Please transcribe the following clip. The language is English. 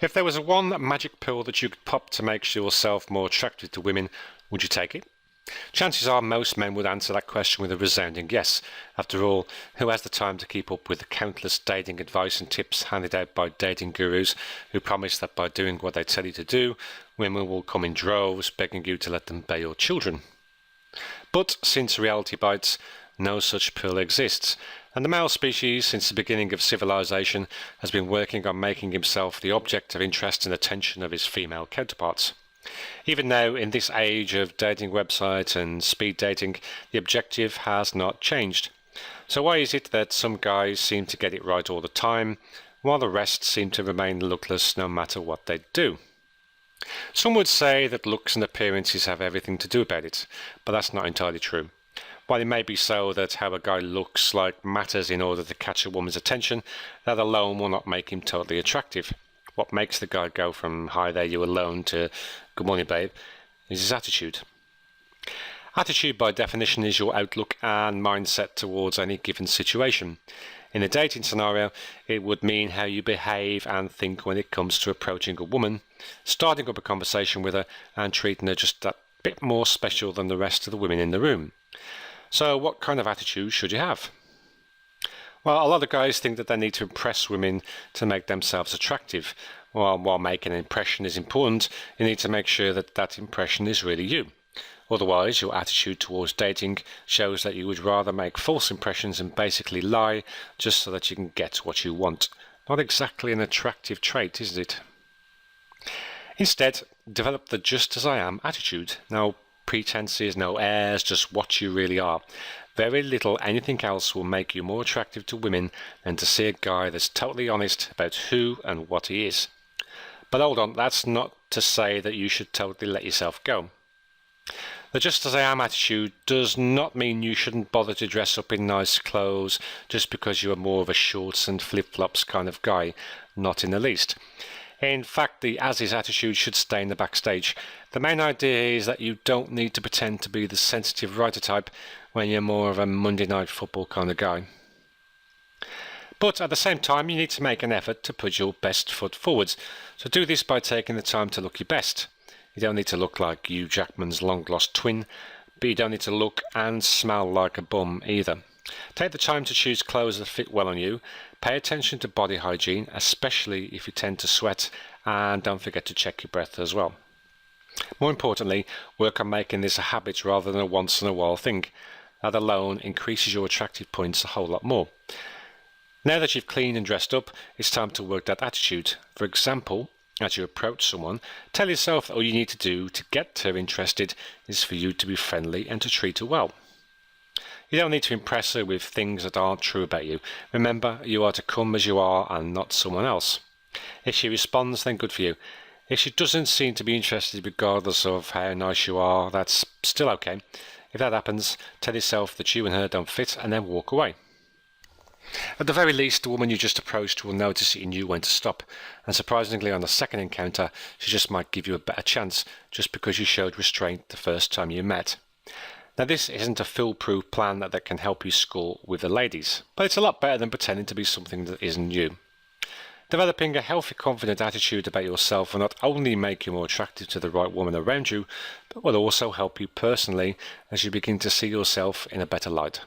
If there was one magic pill that you could pop to make yourself more attractive to women, would you take it? Chances are most men would answer that question with a resounding yes. After all, who has the time to keep up with the countless dating advice and tips handed out by dating gurus who promise that by doing what they tell you to do, women will come in droves begging you to let them bear your children? But since reality bites, no such pill exists, and the male species, since the beginning of civilization, has been working on making himself the object of interest and attention of his female counterparts. Even now, in this age of dating websites and speed dating, the objective has not changed. So why is it that some guys seem to get it right all the time, while the rest seem to remain lookless no matter what they do? Some would say that looks and appearances have everything to do about it, but that's not entirely true. While it may be so that how a guy looks like matters in order to catch a woman's attention, that alone will not make him totally attractive. What makes the guy go from "hi there, you alone" to "good morning, babe" is his attitude. Attitude, by definition, is your outlook and mindset towards any given situation. In a dating scenario, it would mean how you behave and think when it comes to approaching a woman, starting up a conversation with her, and treating her just that bit more special than the rest of the women in the room. So what kind of attitude should you have? Well, a lot of guys think that they need to impress women to make themselves attractive. While making an impression is important, you need to make sure that that impression is really you. Otherwise, your attitude towards dating shows that you would rather make false impressions and basically lie just so that you can get what you want. Not exactly an attractive trait, is it? Instead, develop the just as I am attitude. No pretenses, no airs, just what you really are. Very little anything else will make you more attractive to women than to see a guy that's totally honest about who and what he is. But hold on, that's not to say that you should totally let yourself go. The just as I am attitude does not mean you shouldn't bother to dress up in nice clothes just because you are more of a shorts and flip-flops kind of guy. Not in the least. In fact, the as-is attitude should stay in the backstage. The main idea is that you don't need to pretend to be the sensitive writer type when you're more of a Monday night football kind of guy. But at the same time, you need to make an effort to put your best foot forwards. So do this by taking the time to look your best. You don't need to look like Hugh Jackman's long-lost twin, but you don't need to look and smell like a bum either. Take the time to choose clothes that fit well on you. Pay attention to body hygiene, especially if you tend to sweat, and don't forget to check your breath as well. More importantly, work on making this a habit rather than a once-in-a-while thing. That alone increases your attractive points a whole lot more. Now that you've cleaned and dressed up, it's time to work that attitude. For example, as you approach someone, tell yourself that all you need to do to get her interested is for you to be friendly and to treat her well. You don't need to impress her with things that aren't true about you. Remember, you are to come as you are and not someone else. If she responds, then good for you. If she doesn't seem to be interested regardless of how nice you are, that's still okay. If that happens, tell yourself that you and her don't fit and then walk away. At the very least, the woman you just approached will notice it in you when to stop, and surprisingly on the second encounter, she just might give you a better chance just because you showed restraint the first time you met. Now this isn't a foolproof plan that can help you score with the ladies, but it's a lot better than pretending to be something that isn't you. Developing a healthy, confident attitude about yourself will not only make you more attractive to the right woman around you, but will also help you personally as you begin to see yourself in a better light.